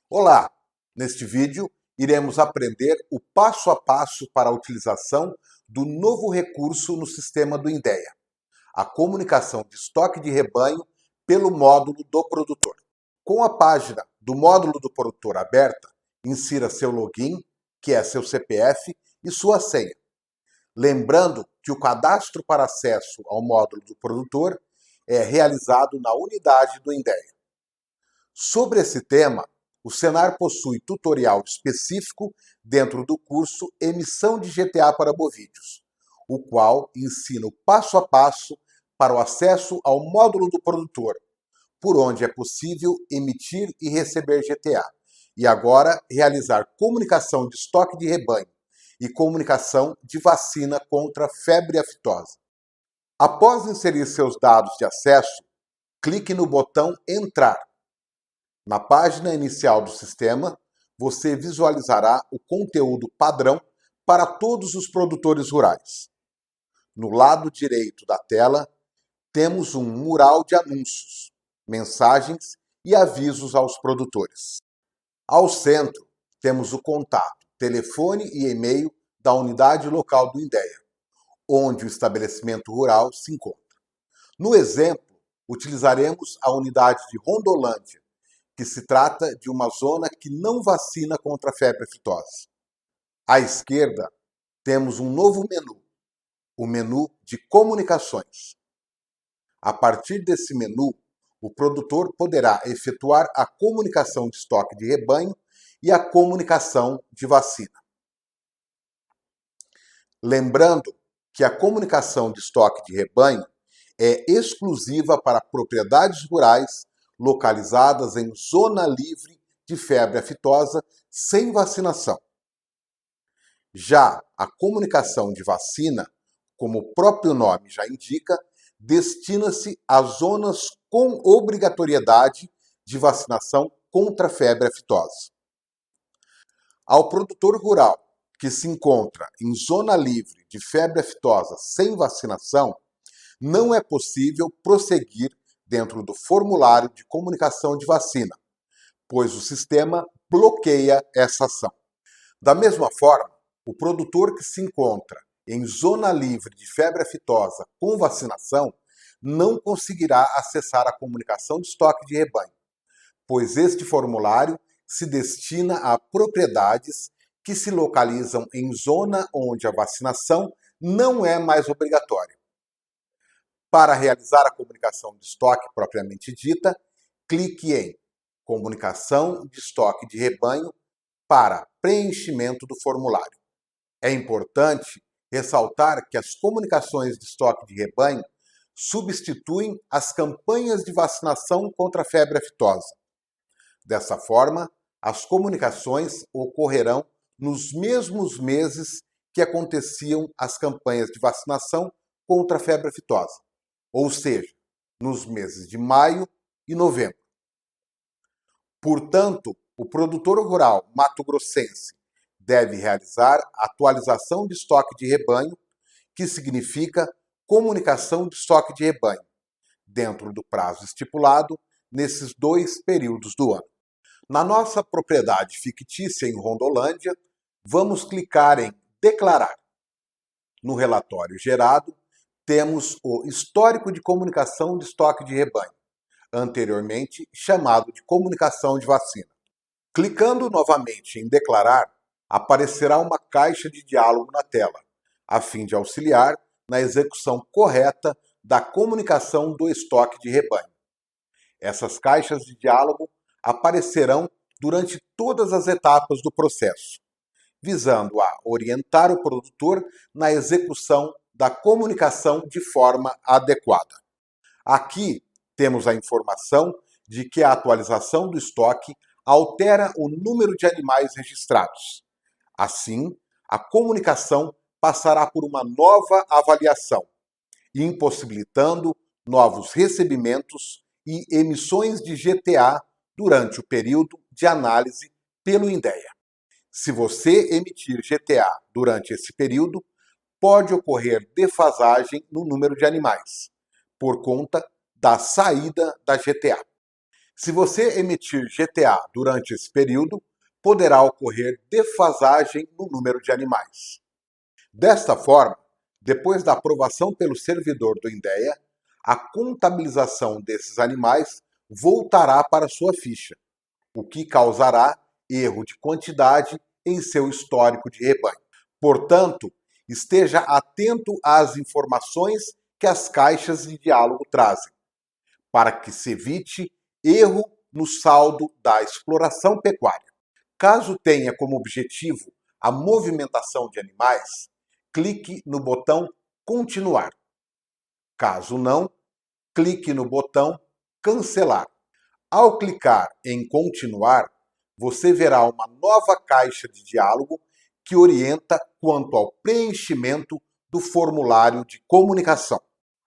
Olá! Neste vídeo, iremos aprender o passo a passo para a utilização do novo recurso no sistema do INDEA, a comunicação de estoque de rebanho pelo módulo do produtor. Com a página do módulo do produtor aberta, insira seu login, que é seu CPF, e sua senha. Lembrando que o cadastro para acesso ao módulo do produtor é realizado na unidade do INDEA. Sobre esse tema, o Senar possui tutorial específico dentro do curso Emissão de GTA para Bovídeos, o qual ensina o passo a passo para o acesso ao módulo do produtor, por onde é possível emitir e receber GTA, e agora realizar comunicação de estoque de rebanho e comunicação de vacina contra febre aftosa. Após inserir seus dados de acesso, clique no botão Entrar. Na página inicial do sistema, você visualizará o conteúdo padrão para todos os produtores rurais. No lado direito da tela, temos um mural de anúncios, mensagens e avisos aos produtores. Ao centro, temos o contato, telefone e e-mail da unidade local do INDEA, onde o estabelecimento rural se encontra. No exemplo, utilizaremos a unidade de Rondolândia, que se trata de uma zona que não vacina contra a febre aftosa. À esquerda, temos um novo menu, o menu de comunicações. A partir desse menu, o produtor poderá efetuar a comunicação de estoque de rebanho e a comunicação de vacina. Lembrando que a comunicação de estoque de rebanho é exclusiva para propriedades rurais localizadas em zona livre de febre aftosa sem vacinação. Já a comunicação de vacina, como o próprio nome já indica, destina-se a zonas com obrigatoriedade de vacinação contra a febre aftosa. Ao produtor rural que se encontra em zona livre de febre aftosa sem vacinação, não é possível prosseguir dentro do formulário de comunicação de vacina, pois o sistema bloqueia essa ação. Da mesma forma, o produtor que se encontra em zona livre de febre aftosa com vacinação não conseguirá acessar a comunicação de estoque de rebanho, pois este formulário se destina a propriedades que se localizam em zona onde a vacinação não é mais obrigatória. Para realizar a comunicação de estoque propriamente dita, clique em Comunicação de estoque de rebanho para preenchimento do formulário. É importante ressaltar que as comunicações de estoque de rebanho substituem as campanhas de vacinação contra a febre aftosa. Dessa forma, as comunicações ocorrerão nos mesmos meses que aconteciam as campanhas de vacinação contra a febre aftosa, ou seja, nos meses de maio e novembro. Portanto, o produtor rural mato-grossense deve realizar atualização de estoque de rebanho, que significa comunicação de estoque de rebanho, dentro do prazo estipulado nesses 2 períodos do ano. Na nossa propriedade fictícia em Rondolândia, vamos clicar em Declarar. No relatório gerado, temos o histórico de comunicação de estoque de rebanho, anteriormente chamado de comunicação de vacina. Clicando novamente em Declarar, aparecerá uma caixa de diálogo na tela, a fim de auxiliar na execução correta da comunicação do estoque de rebanho. Essas caixas de diálogo aparecerão durante todas as etapas do processo, visando a orientar o produtor na execução da comunicação de forma adequada. Aqui temos a informação de que a atualização do estoque altera o número de animais registrados. Assim, a comunicação passará por uma nova avaliação, impossibilitando novos recebimentos e emissões de GTA durante o período de análise pelo INDEA. Se você emitir GTA durante esse período, pode ocorrer defasagem no número de animais, por conta da saída da GTA. Se você emitir GTA durante esse período, poderá ocorrer defasagem no número de animais. Desta forma, depois da aprovação pelo servidor do INDEA, a contabilização desses animais voltará para sua ficha, o que causará erro de quantidade em seu histórico de rebanho. Portanto, esteja atento às informações que as caixas de diálogo trazem, para que se evite erro no saldo da exploração pecuária. Caso tenha como objetivo a movimentação de animais, clique no botão Continuar. Caso não, clique no botão Cancelar. Ao clicar em Continuar, você verá uma nova caixa de diálogo que orienta quanto ao preenchimento do formulário de comunicação.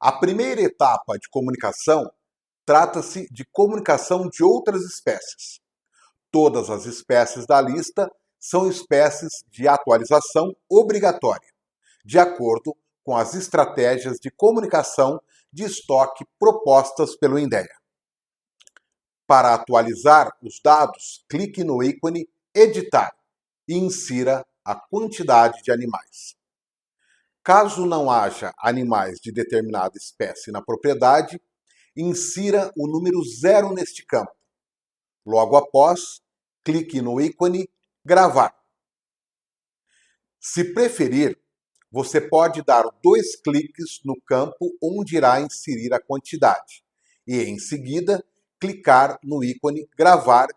A primeira etapa de comunicação trata-se de comunicação de outras espécies. Todas as espécies da lista são espécies de atualização obrigatória, de acordo com as estratégias de comunicação de estoque propostas pelo INDEA. Para atualizar os dados, clique no ícone Editar e insira a quantidade de animais. Caso não haja animais de determinada espécie na propriedade, insira o número 0 neste campo. Logo após, clique no ícone Gravar. Se preferir, você pode dar 2 cliques no campo onde irá inserir a quantidade e, em seguida, clicar no ícone Gravar.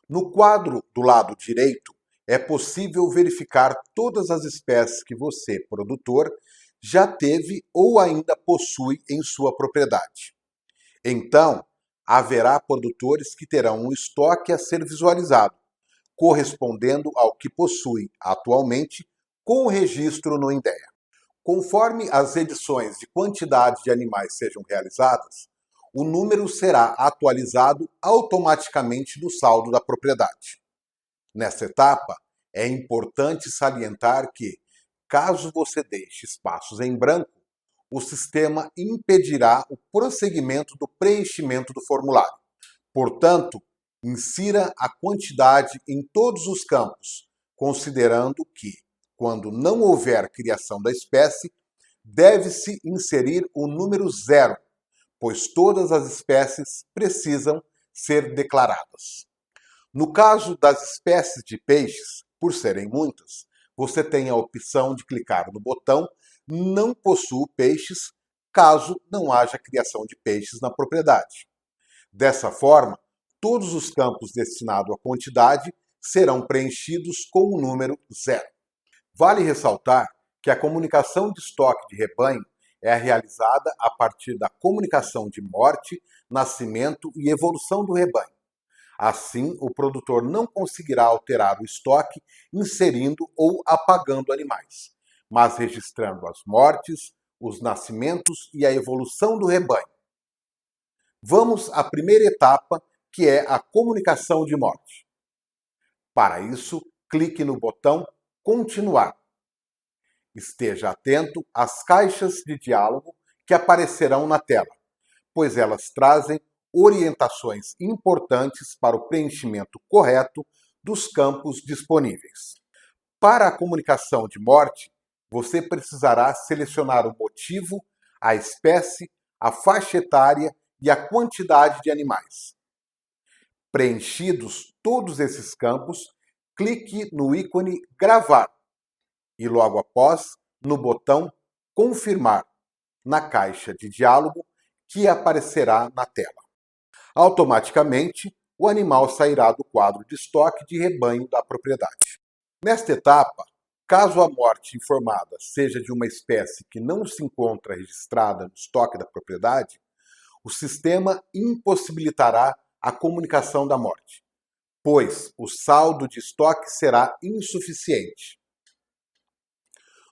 No quadro do lado direito, é possível verificar todas as espécies que você, produtor, já teve ou ainda possui em sua propriedade. Então, haverá produtores que terão um estoque a ser visualizado, correspondendo ao que possui atualmente com o registro no INDEA. Conforme as edições de quantidade de animais sejam realizadas, o número será atualizado automaticamente no saldo da propriedade. Nessa etapa, é importante salientar que, caso você deixe espaços em branco, o sistema impedirá o prosseguimento do preenchimento do formulário. Portanto, insira a quantidade em todos os campos, considerando que, quando não houver criação da espécie, deve-se inserir o número 0, pois todas as espécies precisam ser declaradas. No caso das espécies de peixes, por serem muitas, você tem a opção de clicar no botão Não possuo peixes, caso não haja criação de peixes na propriedade. Dessa forma, todos os campos destinados à quantidade serão preenchidos com o número 0. Vale ressaltar que a comunicação de estoque de rebanho é realizada a partir da comunicação de morte, nascimento e evolução do rebanho. Assim, o produtor não conseguirá alterar o estoque inserindo ou apagando animais, mas registrando as mortes, os nascimentos e a evolução do rebanho. Vamos à primeira etapa, que é a comunicação de morte. Para isso, clique no botão Continuar. Esteja atento às caixas de diálogo que aparecerão na tela, pois elas trazem orientações importantes para o preenchimento correto dos campos disponíveis. Para a comunicação de morte, você precisará selecionar o motivo, a espécie, a faixa etária e a quantidade de animais. Preenchidos todos esses campos, clique no ícone Gravar e logo após no botão Confirmar na caixa de diálogo que aparecerá na tela. Automaticamente, o animal sairá do quadro de estoque de rebanho da propriedade. Nesta etapa, caso a morte informada seja de uma espécie que não se encontra registrada no estoque da propriedade, o sistema impossibilitará a comunicação da morte, pois o saldo de estoque será insuficiente.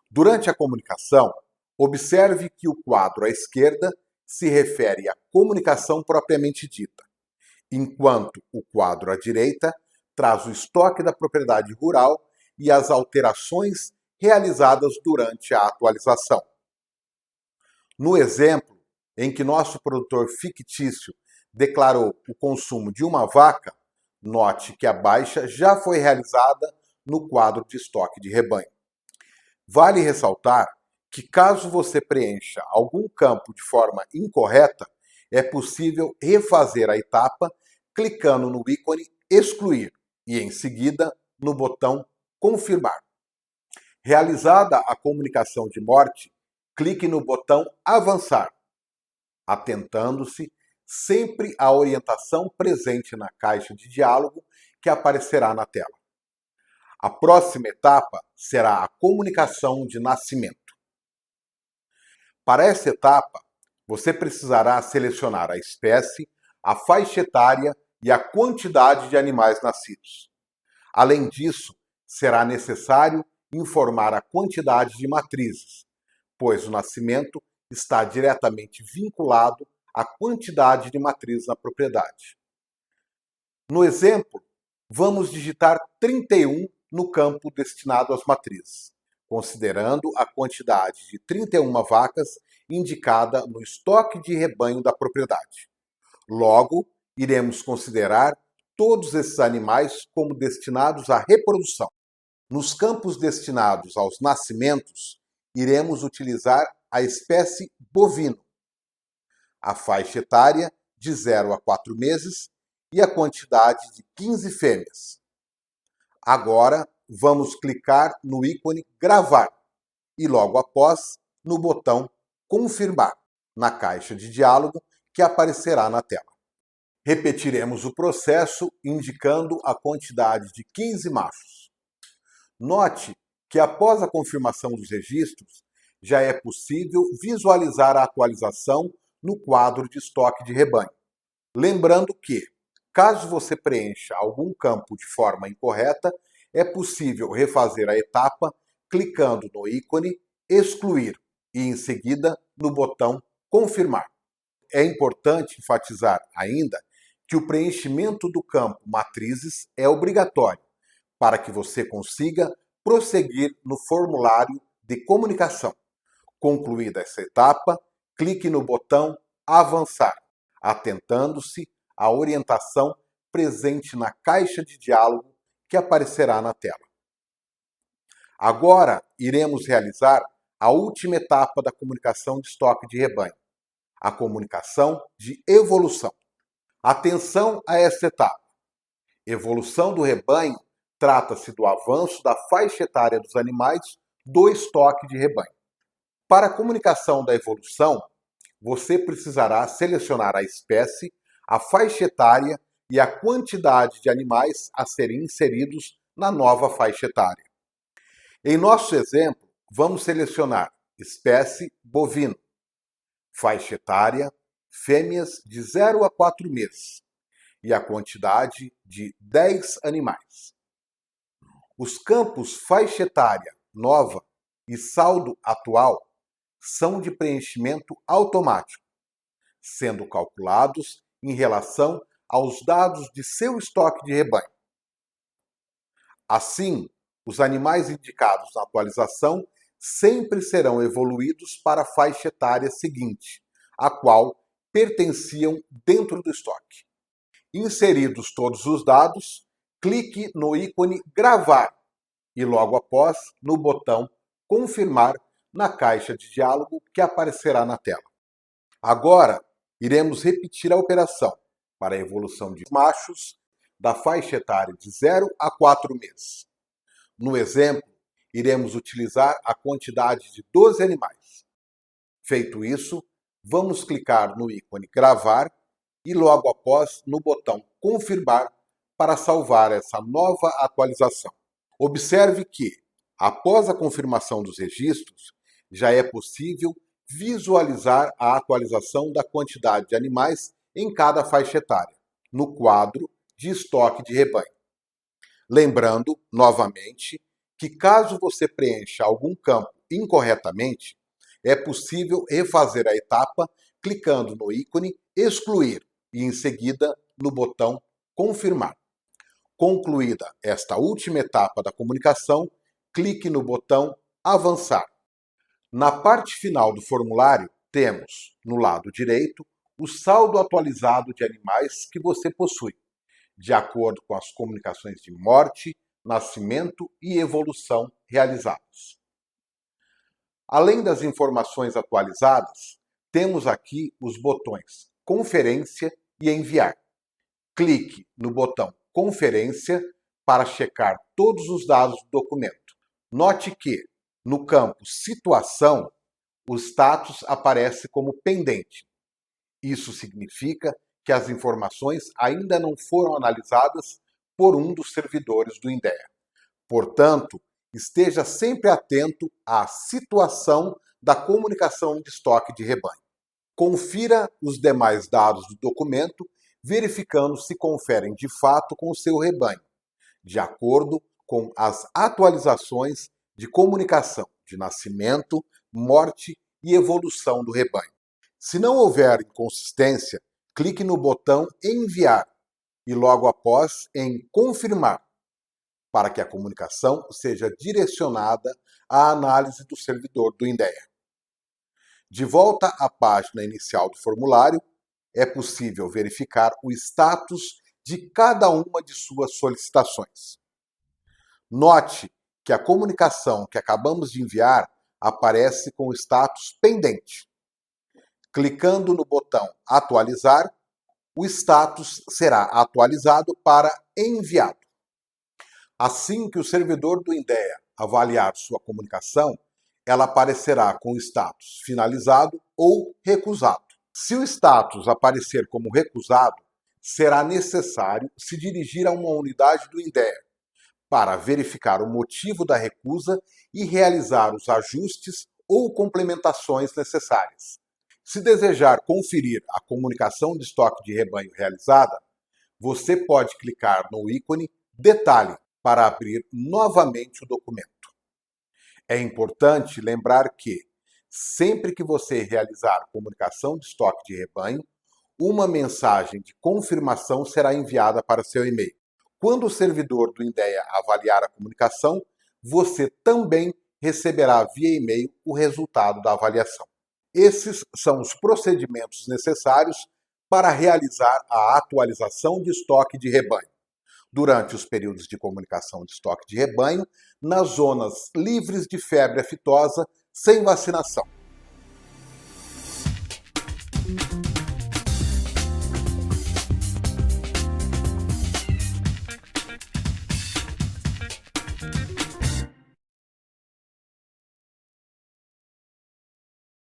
Durante a comunicação, observe que o quadro à esquerda se refere à comunicação propriamente dita, enquanto o quadro à direita traz o estoque da propriedade rural e as alterações realizadas durante a atualização. No exemplo em que nosso produtor fictício declarou o consumo de uma vaca, note que a baixa já foi realizada no quadro de estoque de rebanho. Vale ressaltar que caso você preencha algum campo de forma incorreta, é possível refazer a etapa clicando no ícone Excluir e, em seguida, no botão Confirmar. Realizada a comunicação de morte, clique no botão Avançar, atentando-se sempre à orientação presente na caixa de diálogo que aparecerá na tela. A próxima etapa será a comunicação de nascimento. Para essa etapa, você precisará selecionar a espécie, a faixa etária e a quantidade de animais nascidos. Além disso, será necessário informar a quantidade de matrizes, pois o nascimento está diretamente vinculado à quantidade de matrizes na propriedade. No exemplo, vamos digitar 31 no campo destinado às matrizes, considerando a quantidade de 31 vacas indicada no estoque de rebanho da propriedade. Logo, iremos considerar todos esses animais como destinados à reprodução. Nos campos destinados aos nascimentos, iremos utilizar a espécie bovino, a faixa etária de 0 a 4 meses e a quantidade de 15 fêmeas. Agora, vamos clicar no ícone Gravar e logo após no botão Confirmar na caixa de diálogo que aparecerá na tela. Repetiremos o processo indicando a quantidade de 15 machos. Note que após a confirmação dos registros, já é possível visualizar a atualização no quadro de estoque de rebanho. Lembrando que, caso você preencha algum campo de forma incorreta, é possível refazer a etapa clicando no ícone Excluir e, em seguida, no botão Confirmar. É importante enfatizar ainda que o preenchimento do campo Matrizes é obrigatório para que você consiga prosseguir no formulário de comunicação. Concluída essa etapa, clique no botão Avançar, atentando-se à orientação presente na caixa de diálogo que aparecerá na tela. Agora, iremos realizar a última etapa da comunicação de estoque de rebanho, a comunicação de evolução. Atenção a esta etapa. Evolução do rebanho trata-se do avanço da faixa etária dos animais do estoque de rebanho. Para a comunicação da evolução, você precisará selecionar a espécie, a faixa etária e a quantidade de animais a serem inseridos na nova faixa etária. Em nosso exemplo, vamos selecionar espécie bovino, faixa etária, fêmeas de 0 a 4 meses e a quantidade de 10 animais. Os campos faixa etária nova e saldo atual são de preenchimento automático, sendo calculados em relação aos dados de seu estoque de rebanho. Assim, os animais indicados na atualização sempre serão evoluídos para a faixa etária seguinte, a qual pertenciam dentro do estoque. Inseridos todos os dados, clique no ícone Gravar e logo após no botão Confirmar na caixa de diálogo que aparecerá na tela. Agora, iremos repetir a operação para a evolução de machos da faixa etária de 0 a 4 meses. No exemplo, iremos utilizar a quantidade de 12 animais. Feito isso, vamos clicar no ícone Gravar e logo após no botão Confirmar para salvar essa nova atualização. Observe que, após a confirmação dos registros, já é possível visualizar a atualização da quantidade de animais em cada faixa etária, no quadro de estoque de rebanho. Lembrando, novamente, que caso você preencha algum campo incorretamente, é possível refazer a etapa clicando no ícone Excluir e, em seguida, no botão Confirmar. Concluída esta última etapa da comunicação, clique no botão Avançar. Na parte final do formulário, temos, no lado direito, o saldo atualizado de animais que você possui, de acordo com as comunicações de morte, nascimento e evolução realizadas. Além das informações atualizadas, temos aqui os botões Conferência e Enviar. Clique no botão Conferência para checar todos os dados do documento. Note que, no campo Situação, o status aparece como pendente. Isso significa que as informações ainda não foram analisadas por um dos servidores do INDEA. Portanto, esteja sempre atento à situação da comunicação de estoque de rebanho. Confira os demais dados do documento, verificando se conferem de fato com o seu rebanho, de acordo com as atualizações de comunicação de nascimento, morte e evolução do rebanho. Se não houver inconsistência, clique no botão Enviar e logo após em Confirmar, para que a comunicação seja direcionada à análise do servidor do INDEA. De volta à página inicial do formulário, é possível verificar o status de cada uma de suas solicitações. Note que a comunicação que acabamos de enviar aparece com o status pendente. Clicando no botão Atualizar, o status será atualizado para Enviado. Assim que o servidor do INDEA avaliar sua comunicação, ela aparecerá com o status finalizado ou recusado. Se o status aparecer como recusado, será necessário se dirigir a uma unidade do INDEA para verificar o motivo da recusa e realizar os ajustes ou complementações necessárias. Se desejar conferir a comunicação de estoque de rebanho realizada, você pode clicar no ícone Detalhe para abrir novamente o documento. É importante lembrar que, sempre que você realizar comunicação de estoque de rebanho, uma mensagem de confirmação será enviada para seu e-mail. Quando o servidor do INDEA avaliar a comunicação, você também receberá via e-mail o resultado da avaliação. Esses são os procedimentos necessários para realizar a atualização de estoque de rebanho, durante os períodos de comunicação de estoque de rebanho, nas zonas livres de febre aftosa sem vacinação.